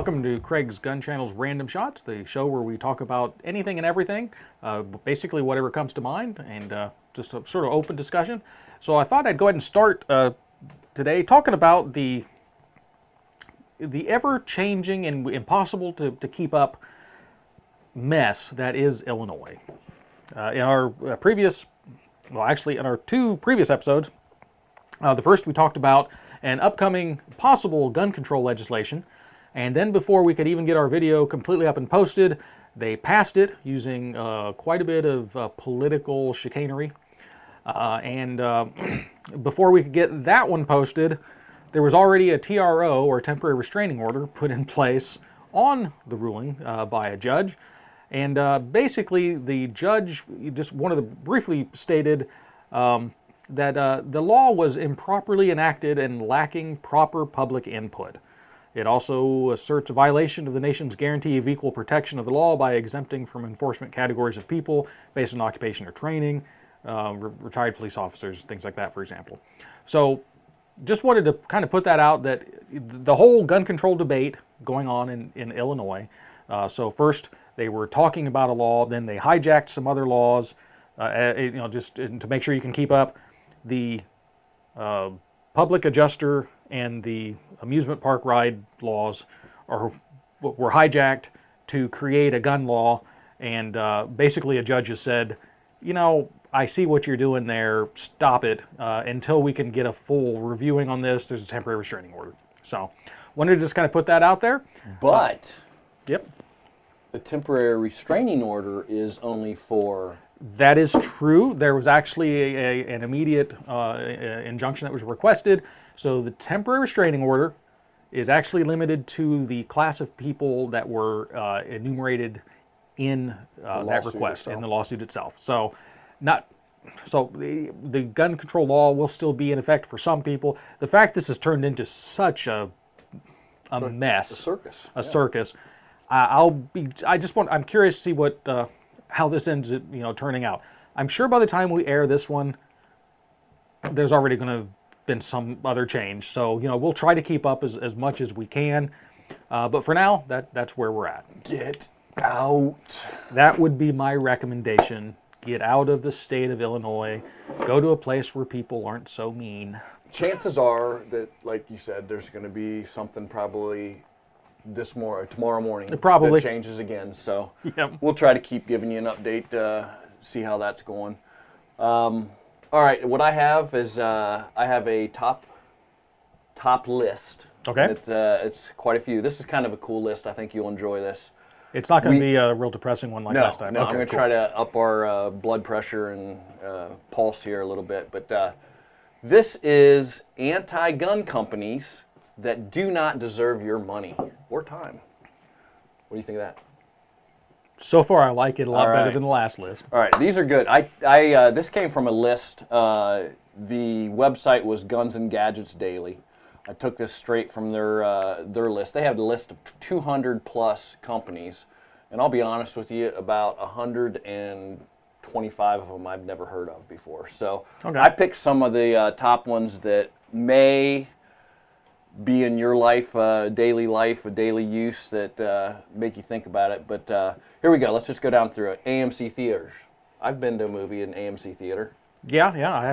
Welcome to Craig's Gun Channel's Random Shots, the show where we talk about anything and everything, basically whatever comes to mind, and just a sort of open discussion. So I thought I'd go ahead and start today talking about the ever-changing and impossible to keep up mess that is Illinois. In our in our two previous episodes, the first we talked about an upcoming possible gun control legislation, and then before we could even get our video completely up and posted, they passed it using quite a bit of political chicanery. Before we could get that one posted, there was already a TRO, or temporary restraining order, put in place on the ruling by a judge. And basically, the judge just briefly stated that the law was improperly enacted and lacking proper public input. It also asserts a violation of the nation's guarantee of equal protection of the law by exempting from enforcement categories of people based on occupation or training, retired police officers, things like that, for example. So just wanted to kind of put that out, that the whole gun control debate going on in Illinois. So first they were talking about a law, then they hijacked some other laws, just to make sure you can keep up. The public adjuster and the amusement park ride laws were hijacked to create a gun law, and basically a judge has said, I see what you're doing there, stop it, until we can get a full reviewing on this. There's a temporary restraining order. So wanted to just kind of put that out there. But yep, the temporary restraining order is only for... That is true. There was actually an immediate injunction that was requested. So the temporary restraining order is actually limited to the class of people that were enumerated in that request, in the lawsuit itself. So the gun control law will still be in effect for some people. The fact this has turned into such a mess, a circus. I'm curious to see what how this ends turning out. I'm sure by the time we air this one, there's already going to have been some other change. So we'll try to keep up as much as we can. But for now, that's where we're at. Get out. That would be my recommendation. Get out of the state of Illinois. Go to a place where people aren't so mean. Chances are that, like you said, there's going to be something probably tomorrow morning that changes again. So yep. We'll try to keep giving you an update, see how that's going. All right, what I have is I have a top list. Okay. It's quite a few. This is kind of a cool list. I think you'll enjoy this. It's not going to be a real depressing one like last time. No, okay, I'm going to try to up our blood pressure and pulse here a little bit. But this is anti-gun companies that do not deserve your money or time. What do you think of that? So far, I like it a lot better than the last list. All right, these are good. This came from a list. The website was Guns and Gadgets Daily. I took this straight from their list. They have a list of 200 plus companies, and I'll be honest with you, about 125 of them I've never heard of before. So I picked some of the top ones that may be in your life, daily use, that make you think about it. But here we go. Let's just go down through it. AMC theaters. I've been to a movie in AMC theater. Yeah, I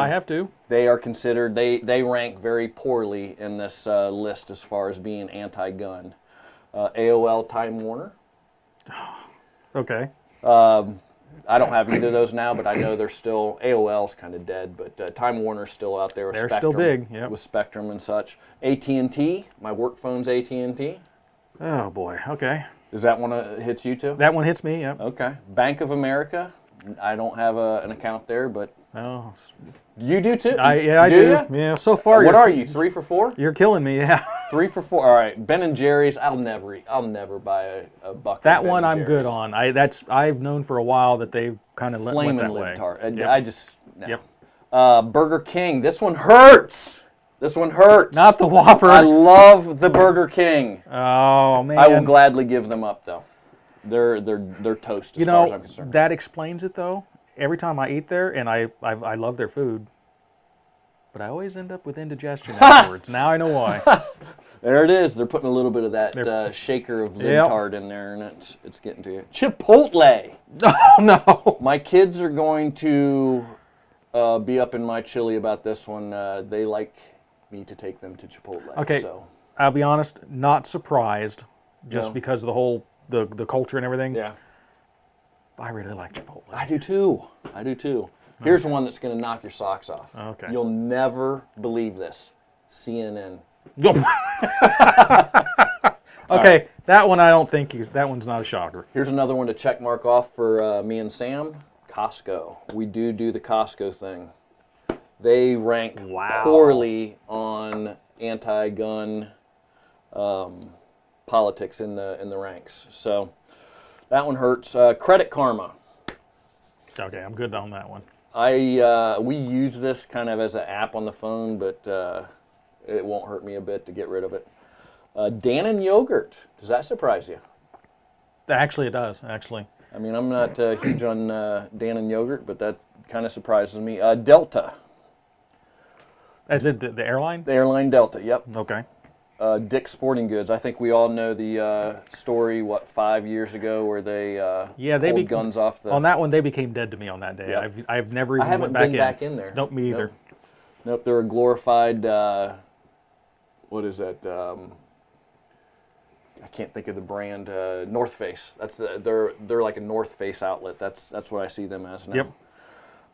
have to. They are considered, they rank very poorly in this list as far as being anti-gun. AOL Time Warner. Okay. I don't have either of those now, but I know they're still, AOL's kind of dead, but Time Warner's still out there with They're Spectrum. still big, yeah. With Spectrum and such. AT&T, my work phone's AT&T. Oh boy, okay. Is that one hits you too? That one hits me, yeah. Okay. Bank of America, I don't have an account there, but... Oh. You do too? I do. Yeah, so far. What are you, 3 for 4? You're killing me, yeah. 3 for 4. All right, Ben and Jerry's. I'll never buy a bucket. That one I'm good on. I've known for a while that they kind of went that way. Yep. I just no. Yep. Burger King. This one hurts. This one hurts. Not the Whopper. I love the Burger King. Oh man. I will gladly give them up though. They're toast as far as I'm concerned. That explains it though. Every time I eat there, and I love their food. But I always end up with indigestion afterwards. Now I know why. There it is. They're putting a little bit of that shaker of libtard in there, and it's getting to you. Chipotle. Oh, no. My kids are going to be up in my chili about this one. They like me to take them to Chipotle. Okay, so. I'll be honest, not surprised, just because of the whole, the culture and everything. Yeah. I really like Chipotle. I do too. I do too. Here's one that's going to knock your socks off. Okay. You'll never believe this. CNN. Okay, that one I don't think, that one's not a shocker. Here's another one to check mark off for me and Sam. Costco. We do the Costco thing. They rank poorly on anti-gun politics in the ranks. So that one hurts. Credit Karma. Okay, I'm good on that one. We use this kind of as an app on the phone, but it won't hurt me a bit to get rid of it. Dannon yogurt. Does that surprise you? Actually, it does. Actually. I mean, I'm not huge on Dannon yogurt, but that kind of surprises me. Delta. Is it the airline? The airline Delta, yep. Okay. Dick's Sporting Goods. I think we all know the story, 5 years ago, where they pulled guns off the... On that one, they became dead to me on that day. Yep. I've never even went back in. I haven't been back in there. Nope, me either. Nope, they're a glorified... what is that? I can't think of the brand. North Face. That's they're like a North Face outlet. That's what I see them as now.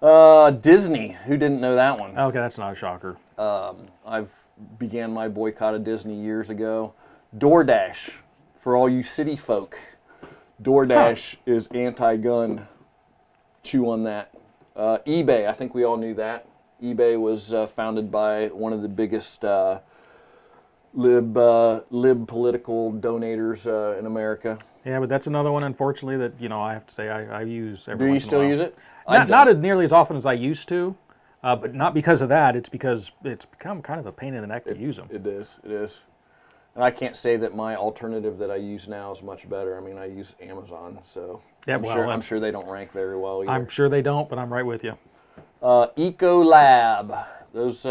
Yep. Disney. Who didn't know that one? Okay, that's not a shocker. I've began my boycott of Disney years ago. DoorDash, for all you city folk. DoorDash is anti-gun. Chew on that. eBay. I think we all knew that. eBay was founded by one of the biggest lib political donators in America. Yeah, but that's another one, unfortunately, that I have to say I use every Do you once in a still while. use it? Not as nearly as often as I used to, but not because of that. It's because it's become kind of a pain in the neck to use them. It is. It is. And I can't say that my alternative that I use now is much better. I mean, I use Amazon, so yeah, I'm sure they don't rank very well either. I'm sure they don't, but I'm right with you. Ecolab. Those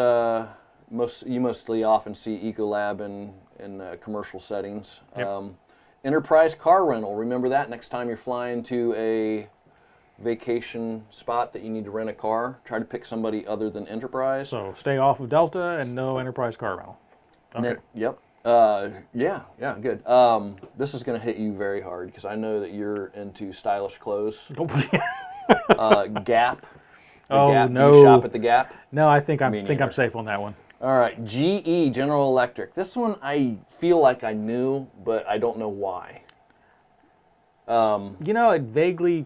you mostly often see Ecolab in commercial settings. Yep. Enterprise car rental. Remember that next time you're flying to a vacation spot that you need to rent a car, try to pick somebody other than Enterprise. So stay off of Delta and no Enterprise car rental. Okay. Yep. Yeah, good. This is going to hit you very hard because I know that you're into stylish clothes. Gap. No. Do you shop at the Gap? No, I think I'm safe on that one. All right, GE, General Electric. This one I feel like I knew, but I don't know why. It vaguely...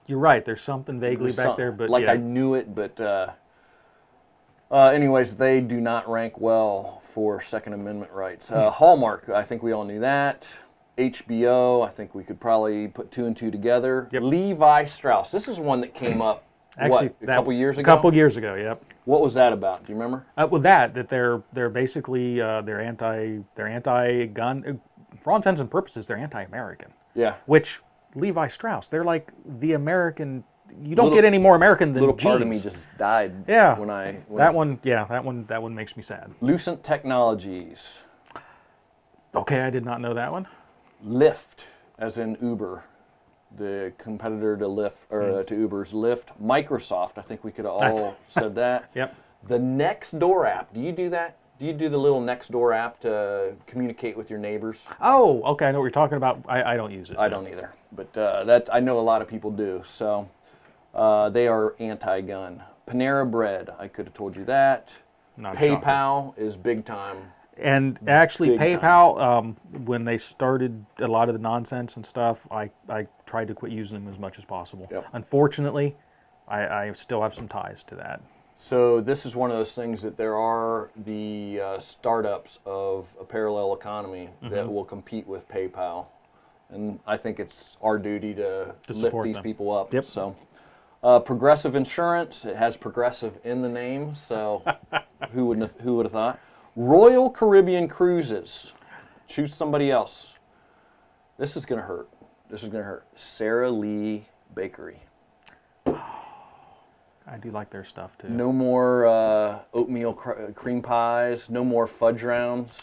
You're right. There's something vaguely back there, but I knew it, but anyways, they do not rank well for Second Amendment rights. Hallmark, I think we all knew that. HBO, I think we could probably put 2 and 2 together. Yep. Levi Strauss. This is one that came up. Actually, a couple years ago. A couple years ago, yep. What was that about? Do you remember? Well, that they're basically they're anti-gun. For all intents and purposes, they're anti-American. Yeah. Which Levi Strauss, they're like the American. You don't get any more American than little jeans. Part of me just died. Yeah. That one makes me sad. Lucent Technologies. Okay, I did not know that one. Lyft, as in Uber, the competitor to Lyft or to Uber's Lyft. Microsoft, I think we could have all said that. Yep. The Nextdoor app. Do you do that? Do you do the little Nextdoor app to communicate with your neighbors? Oh, okay. I know what you're talking about. I don't use it. I don't either, but that I know a lot of people do. So they are anti-gun. Panera Bread. I could have told you that. Not PayPal is big time. And actually, PayPal, when they started a lot of the nonsense and stuff, I tried to quit using them as much as possible. Yep. Unfortunately, I still have some ties to that. So this is one of those things that there are the startups of a parallel economy that will compete with PayPal. And I think it's our duty to lift these people up. Yep. So Progressive Insurance, it has progressive in the name, so who would have thought? Royal Caribbean Cruises. Choose somebody else. This is going to hurt. This is going to hurt. Sara Lee Bakery. I do like their stuff too. No more oatmeal cream pies. No more fudge rounds.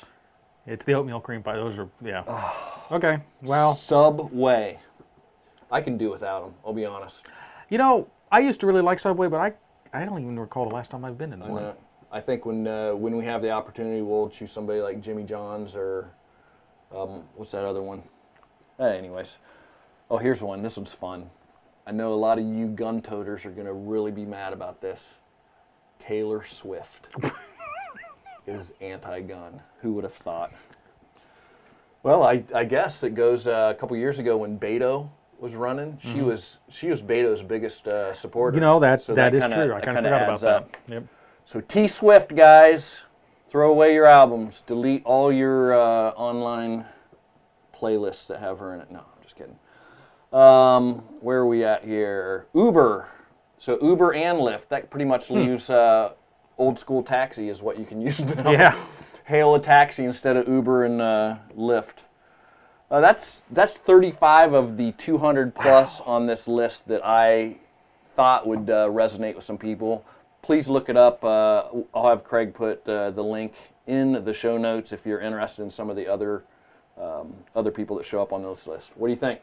It's the oatmeal cream pie. Those are, yeah. Okay, well. Subway. I can do without them, I'll be honest. You know, I used to really like Subway, but I don't even recall the last time I've been in one. I think when we have the opportunity, we'll choose somebody like Jimmy John's or what's that other one? Anyways. Oh, here's one. This one's fun. I know a lot of you gun toters are going to really be mad about this. Taylor Swift is anti-gun. Who would have thought? Well, I guess it goes a couple years ago when Beto was running. She was Beto's biggest supporter. You know, that is true. I kind of forgot about that. Yep. So T Swift, guys, throw away your albums. Delete all your online playlists that have her in it. No, I'm just kidding. Where are we at here? Uber. So Uber and Lyft. That pretty much leaves old school taxi is what you can use now. Yeah. Hail a taxi instead of Uber and Lyft. That's 35 of the 200 plus on this list that I thought would resonate with some people. Please look it up. I'll have Craig put the link in the show notes if you're interested in some of the other people that show up on this list. What do you think?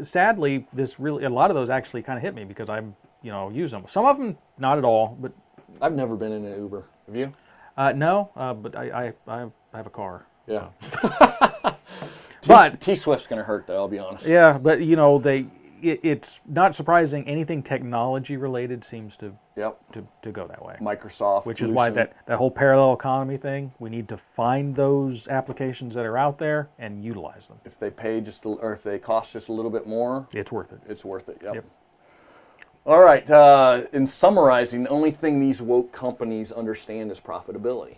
Sadly, a lot of those actually kind of hit me because I'm, use them. Some of them not at all, but I've never been in an Uber. Have you? No, but I have a car. Yeah. But T Swift's gonna hurt though. I'll be honest. Yeah, but it's not surprising. Anything technology related seems to go that way. Microsoft, which is why that whole parallel economy thing. We need to find those applications that are out there and utilize them. If they pay or if they cost just a little bit more, it's worth it. It's worth it. Yep. All right. In summarizing, the only thing these woke companies understand is profitability.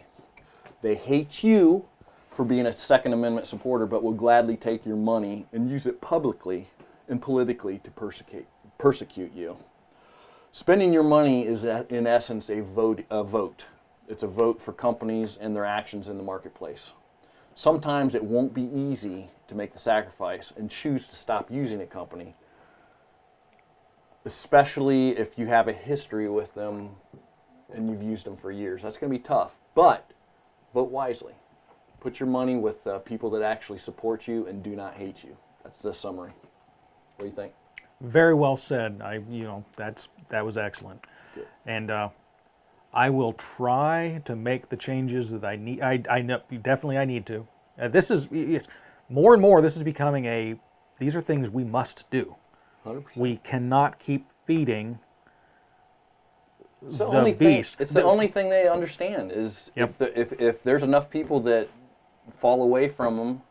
They hate you for being a Second Amendment supporter, but will gladly take your money and use it publicly and politically to persecute you. Spending your money is, in essence, a vote. It's a vote for companies and their actions in the marketplace. Sometimes it won't be easy to make the sacrifice and choose to stop using a company, especially if you have a history with them and you've used them for years. That's going to be tough, but vote wisely. Put your money with people that actually support you and do not hate you. That's the summary. What do you think? Very well said. That was excellent. Good. And I will try to make the changes that I need. I know definitely I need to. This is more and more. This is becoming these are things we must do. 100%. We cannot keep feeding the beast. It's the only thing they understand is if there's enough people that fall away from them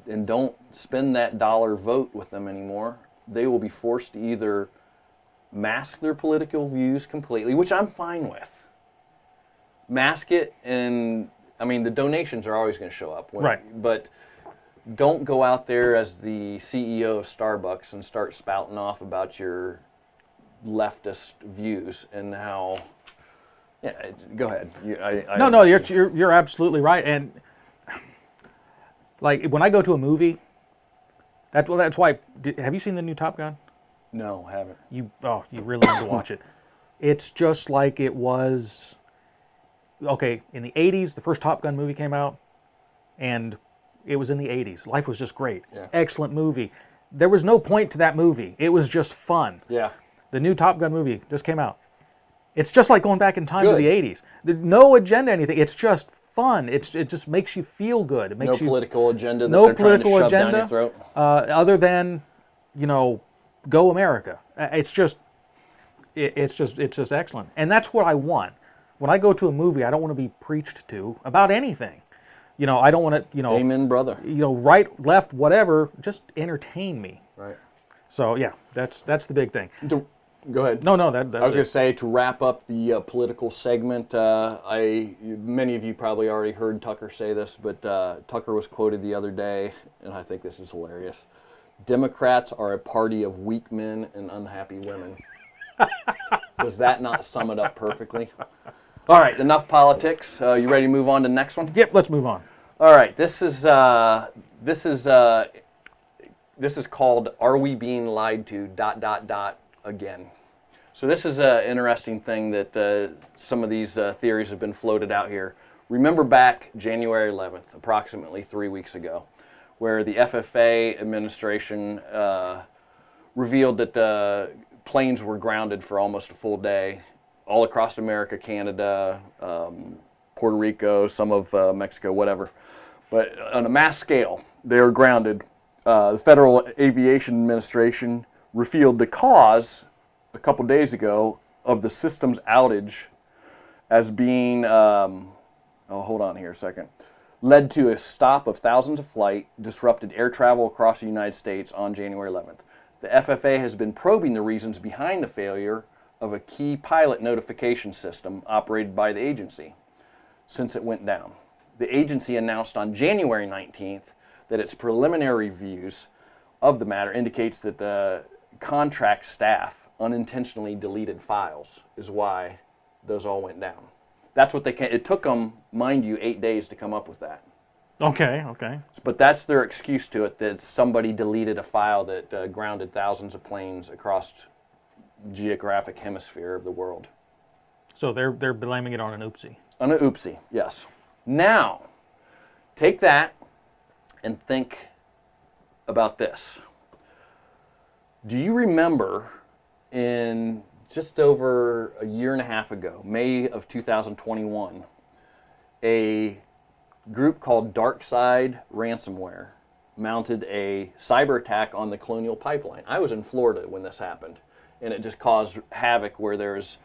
and don't spend that dollar vote with them anymore, they will be forced to either mask their political views completely, which I'm fine with. Mask it, and the donations are always going to show up. Right. But don't go out there as the CEO of Starbucks and start spouting off about your leftist views and how. Yeah, go ahead. No, you're absolutely right. And like when I go to a movie, that's why. Have you seen the new Top Gun? No, I haven't. You really need to watch it. It's just like it was. Okay, in the '80s, the first Top Gun movie came out, and it was in the '80s. Life was just great. Yeah. Excellent movie. There was no point to that movie. It was just fun. Yeah. The new Top Gun movie just came out. It's just like going back in time to the '80s. There's no agenda, anything. It's just fun. It just makes you feel good. It makes no political agenda that no they're political trying to shove agenda, down your throat. Other than, go America. It's just excellent, and that's what I want. When I go to a movie, I don't want to be preached to about anything. I don't want to. Amen, brother. Right, left, whatever. Just entertain me. Right. So yeah, that's the big thing. Go ahead. No, I was going to say, to wrap up the political segment, many of you probably already heard Tucker say this, but Tucker was quoted the other day, and I think this is hilarious. Democrats are a party of weak men and unhappy women. Does that not sum it up perfectly? All right, enough politics. You ready to move on to the next one? Yep, let's move on. All right, this is called "Are We Being Lied to?" ... again. So this is an interesting thing that some of these theories have been floated out here. Remember back January 11th, approximately 3 weeks ago, where the FFA administration revealed that planes were grounded for almost a full day all across America, Canada, Puerto Rico, some of Mexico, whatever. But on a mass scale, they were grounded. The Federal Aviation Administration revealed the cause a couple days ago of the system's outage as being, hold on here a second, led to a stop of thousands of flights, disrupted air travel across the United States on January 11th. The FFA has been probing the reasons behind the failure of a key pilot notification system operated by the agency since it went down. The agency announced on January 19th that its preliminary reviews of the matter indicates that the contract staff unintentionally deleted files is why those all went down. That's what they can. It took them, mind you, 8 days to come up with that. Okay, okay. But that's their excuse to it, that somebody deleted a file that grounded thousands of planes across geographic hemisphere of the world. So they're blaming it on an oopsie. On an oopsie, yes. Now, take that and think about this. Do you remember in just over a year and a half ago, May of 2021, a group called DarkSide Ransomware mounted a cyber attack on the Colonial Pipeline? I was in Florida when this happened, and it just caused havoc where there's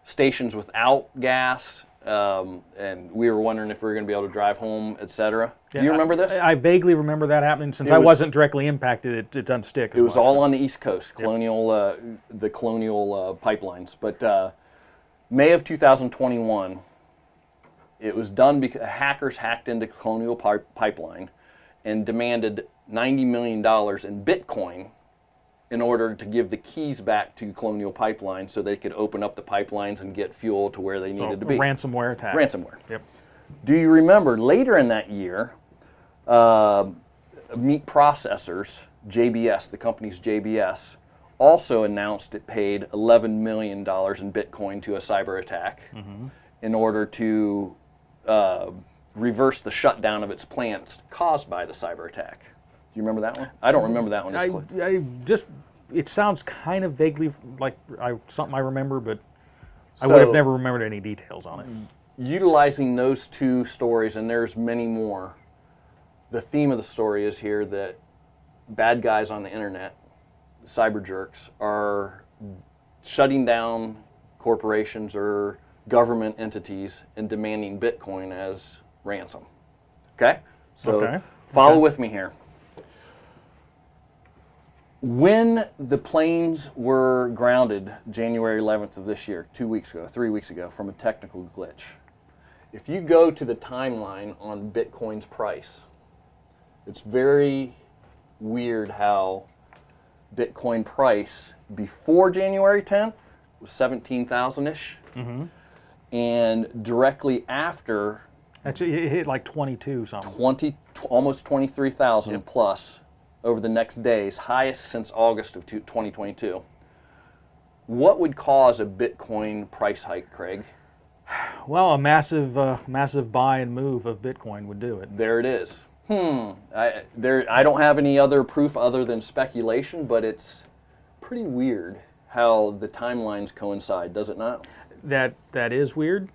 stations without gas, and we were wondering if we were going to be able to drive home, etc. Yeah, do you remember this? I vaguely remember that happening. Since I wasn't directly impacted, it doesn't stick. It was all on the East Coast, Colonial, the Colonial pipelines. But May of 2021, it was done because hackers hacked into Colonial Pipeline and demanded $90 million in Bitcoin in order to give the keys back to Colonial Pipeline so they could open up the pipelines and get fuel to where they needed to be. Ransomware attack. Ransomware. Yep. Do you remember later in that year, meat processors, JBS, the company's JBS, also announced it paid $11 million in Bitcoin to a cyber attack in order to reverse the shutdown of its plants caused by the cyber attack. Do you remember that one? I don't remember that one. It sounds kind of vaguely like something I remember, but I would have never remembered any details on it. Utilizing those two stories, and there's many more, the theme of the story is here that bad guys on the internet, cyber jerks, are shutting down corporations or government entities and demanding Bitcoin as ransom. Okay? So follow with me here. When the planes were grounded January 11th of this year, 2 weeks ago, 3 weeks ago, from a technical glitch, if you go to the timeline on Bitcoin's price, it's very weird how Bitcoin price before January 10th was 17,000-ish, and directly after, actually it hit like 22 something. Almost 23,000 plus over the next days, highest since August of 2022. What would cause a Bitcoin price hike, Craig? Well, a massive buy and move of Bitcoin would do it. There it is. I don't have any other proof other than speculation, but it's pretty weird how the timelines coincide, does it not? That is weird.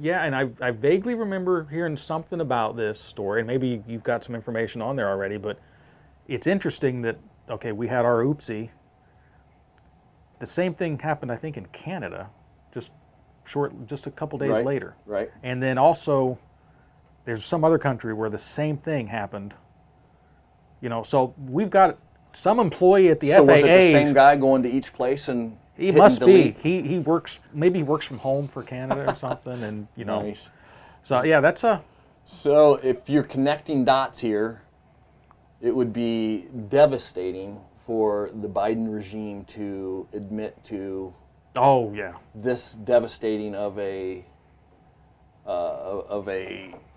Yeah, and I vaguely remember hearing something about this story, and maybe you've got some information on there already, but it's interesting that, okay, we had our oopsie. The same thing happened, I think, in Canada, just a couple days later. Right. And then also, there's some other country where the same thing happened. You know, so we've got some employee at the FAA. So was it the same guy going to each place and he must be. He works, maybe he works from home for Canada or something, and you know. Nice. So yeah, that's a. So if you're connecting dots here, it would be devastating for the Biden regime to admit to. Oh yeah. This devastating of a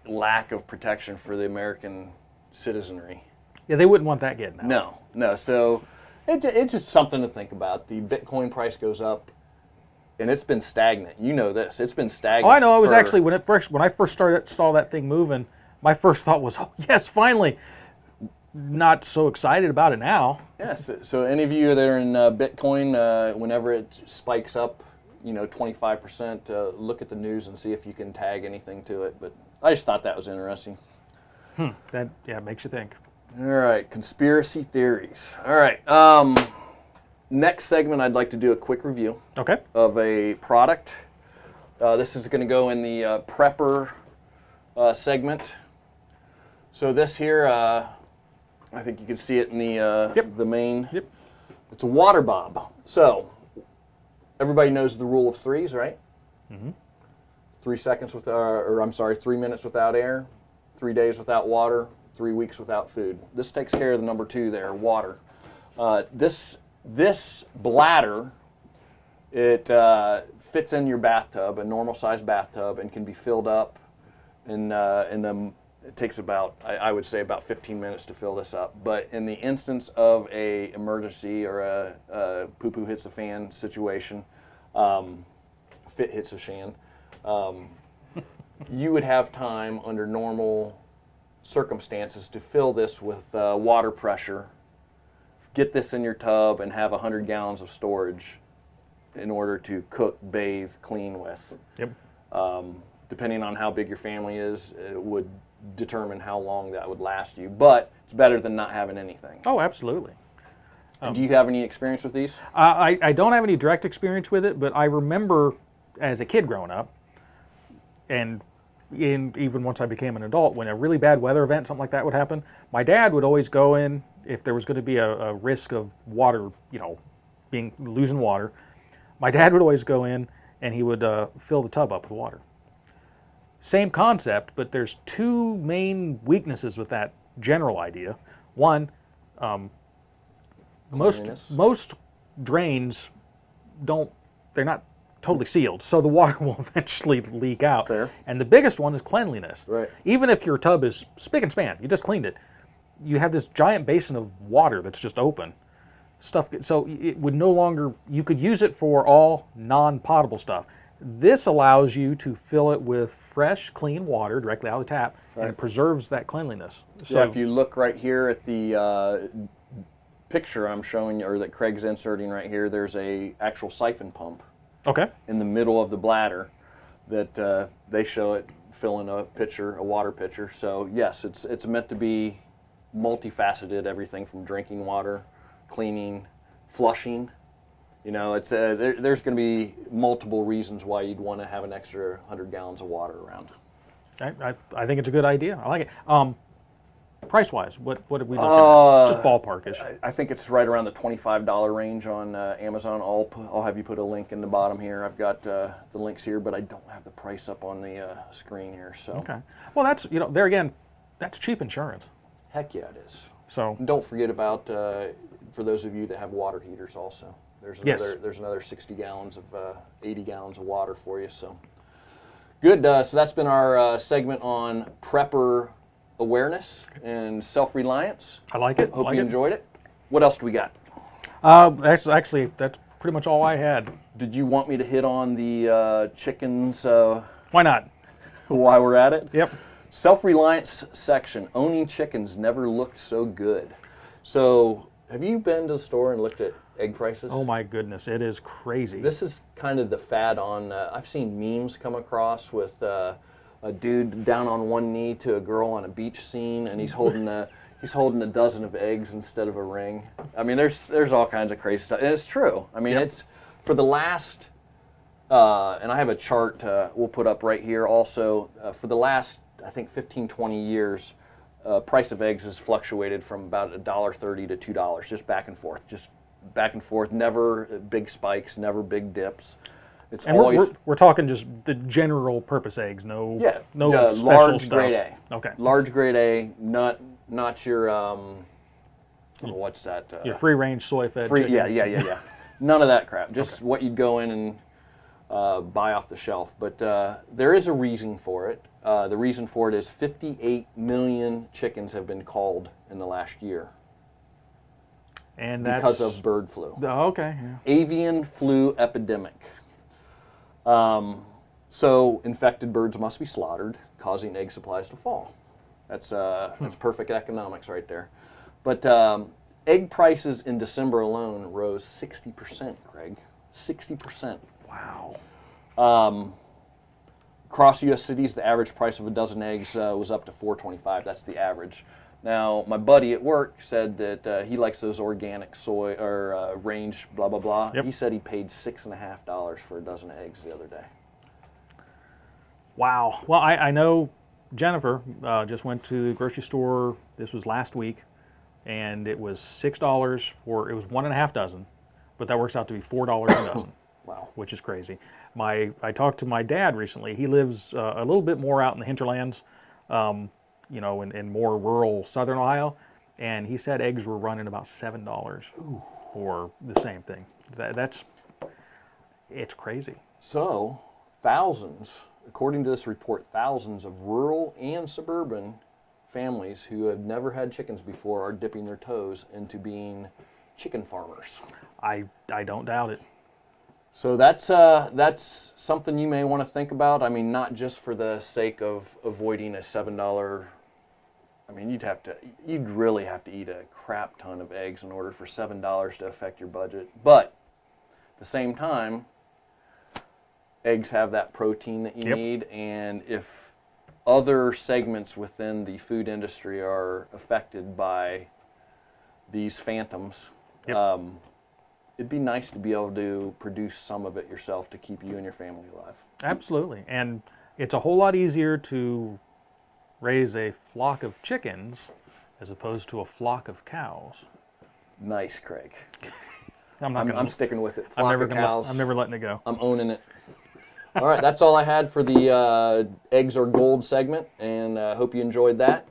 lack of protection for the American citizenry. Yeah, they wouldn't want that getting out. No. So It's just something to think about. The Bitcoin price goes up, and it's been stagnant. You know this. It's been stagnant. Oh, I know. It was actually when I first saw that thing moving, my first thought was, oh yes, finally. Not so excited about it now. Yes. So any of you that are in Bitcoin, whenever it spikes up, 25%, look at the news and see if you can tag anything to it. But I just thought that was interesting. That makes you think. All right, conspiracy theories. All right. Next segment, I'd like to do a quick review. Okay. Of a product. This is going to go in the prepper segment. So this here, I think you can see it in the main. Yep. It's a water bob. So everybody knows the rule of threes, right? Mm-hmm. 3 minutes without air, 3 days without water, 3 weeks without food. This takes care of the number 2 there, water. This bladder, it fits in your bathtub, a normal sized bathtub, and can be filled up it takes about, I would say, about 15 minutes to fill this up. But in the instance of a emergency or a poo-poo hits the fan situation, fit hits the shan, you would have time under normal circumstances to fill this with water pressure, get this in your tub, and have 100 gallons of storage in order to cook, bathe, clean with. Yep. Depending on how big your family is, it would determine how long that would last you. But it's better than not having anything. Oh, absolutely. Do you have any experience with these? I don't have any direct experience with it, but I remember as a kid growing up, and even once I became an adult, when a really bad weather event, something like that would happen, my dad would always go in, if there was going to be a risk of water, losing water, my dad would always go in and he would fill the tub up with water. Same concept, but there's 2 main weaknesses with that general idea. One, most drains they're not totally sealed, so the water will eventually leak out. Fair. And the biggest one is cleanliness. Right. Even if your tub is spick and span, you just cleaned it, you have this giant basin of water that's just open. So it would no longer, you could use it for all non-potable stuff. This allows you to fill it with fresh, clean water directly out of the tap, right, and it preserves that cleanliness. So if you look right here at the picture I'm showing you, or that Craig's inserting right here, there's a actual siphon pump. Okay. In the middle of the bladder that they show it filling a water pitcher. So yes, it's meant to be multifaceted, everything from drinking water, cleaning, flushing. It's there's going to be multiple reasons why you'd want to have an extra 100 gallons of water around. I think it's a good idea. I like it. Price-wise, what did we look at? Just ballpark-ish. I think it's right around the $25 range on Amazon. I'll have you put a link in the bottom here. I've got the links here, but I don't have the price up on the screen here. So okay. Well, that's there again, that's cheap insurance. Heck yeah, it is. So and don't forget about for those of you that have water heaters also. There's another 60 gallons of 80 gallons of water for you. So good. So that's been our segment on prepper awareness and self-reliance. I like it. Hope you enjoyed it. What else do we got? That's pretty much all I had. Did you want me to hit on the chickens? Why not? While we're at it? Yep. Self-reliance section. Owning chickens never looked so good. So have you been to the store and looked at egg prices? Oh my goodness, it is crazy. This is kind of the fad on, I've seen memes come across with a dude down on one knee to a girl on a beach scene, and he's holding a dozen of eggs instead of a ring. I mean, there's all kinds of crazy stuff, and it's true. I mean, yep. It's for the last, and I have a chart we'll put up right here also, for the last, I think, 15, 20 years, price of eggs has fluctuated from about $1.30 to $2, just back and forth, never big spikes, never big dips. It's and always we're talking just the general purpose eggs, no special large stuff. grade A. Okay. Large grade A, not your what's that? Your free range soy fed. Free, yeah. None of that crap. Just what you'd go in and buy off the shelf. But there is a reason for it. The reason for it is 58 million chickens have been culled in the last year. And because that's of bird flu. oh, okay. Yeah. Avian flu epidemic. So infected birds must be slaughtered, causing egg supplies to fall. That's perfect economics right there. But egg prices in December alone rose 60%, Craig. 60%. Wow. Across U.S. cities, the average price of a dozen eggs was up to $4.25. That's the average. Now, my buddy at work said that he likes those organic soy or range, blah blah blah. Yep. He said he paid $6.50 for a dozen eggs the other day. Wow. Well, I know Jennifer just went to the grocery store. This was last week, and it was $6 for, it was 1.5 dozen, but that works out to be $4 a dozen. Wow. Which is crazy. I talked to my dad recently. He lives a little bit more out in the hinterlands, you know, in more rural southern Ohio, and he said eggs were running about $7 for the same thing. It's crazy. So, thousands, according to this report, thousands of rural and suburban families who have never had chickens before are dipping their toes into being chicken farmers. I don't doubt it. So that's something you may want to think about. I mean, not just for the sake of avoiding a $7. I mean, you'd really have to eat a crap ton of eggs in order for $7 to affect your budget. But at the same time, eggs have that protein that you need, and if other segments within the food industry are affected by these phantoms, it'd be nice to be able to produce some of it yourself to keep you and your family alive. Absolutely. And it's a whole lot easier to raise a flock of chickens as opposed to a flock of cows. Nice, Craig. I'm sticking with it. Flock of cows. I'm never letting it go. I'm owning it. All right, that's all I had for the Eggs Are Gold segment, and I hope you enjoyed that.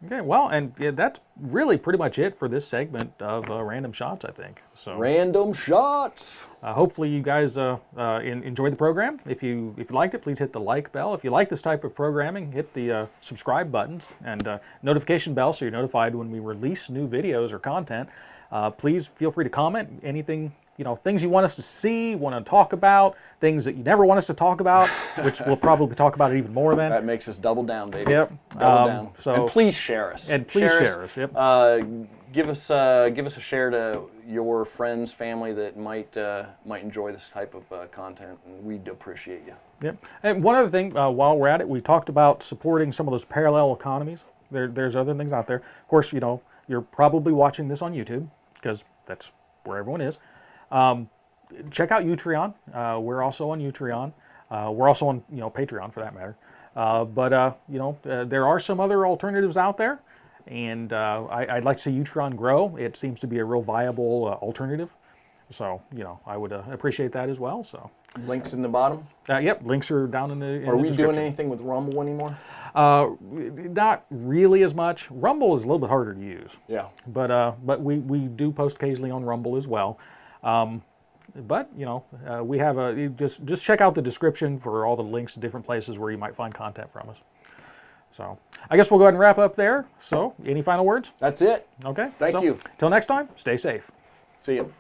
Okay, well, and that's really pretty much it for this segment of Random Shots, I think. So Random Shots. Hopefully you guys enjoyed the program. If you liked it, please hit the like bell. If you like this type of programming, hit the subscribe buttons and notification bell so you're notified when we release new videos or content. Please feel free to comment anything, you know, things you want us to see, want to talk about, things that you never want us to talk about, which we'll probably talk about it even more then. That makes us double down, baby. Yep. Double down. So, and please share us. And please share us. Yep. Give us a share to your friends, family that might enjoy this type of content, and we'd appreciate you. Yep. And one other thing, while we're at it, we talked about supporting some of those parallel economies. There's other things out there. Of course, you know, you're probably watching this on YouTube because that's where everyone is. Check out Utreon. We're also on Utreon. We're also on, you know, Patreon for that matter. You know, there are some other alternatives out there, and I'd like to see Utreon grow. It seems to be a real viable alternative. So, you know, I would appreciate that as well. So links in the bottom. Yep, links are down in the. Are we doing anything with Rumble anymore? Not really as much. Rumble is a little bit harder to use. Yeah. But we do post occasionally on Rumble as well. But you know, we have just check out the description for all the links to different places where you might find content from us. So I guess we'll go ahead and wrap up there. So any final words? That's it. Okay. Thank you. Till next time, stay safe. See you.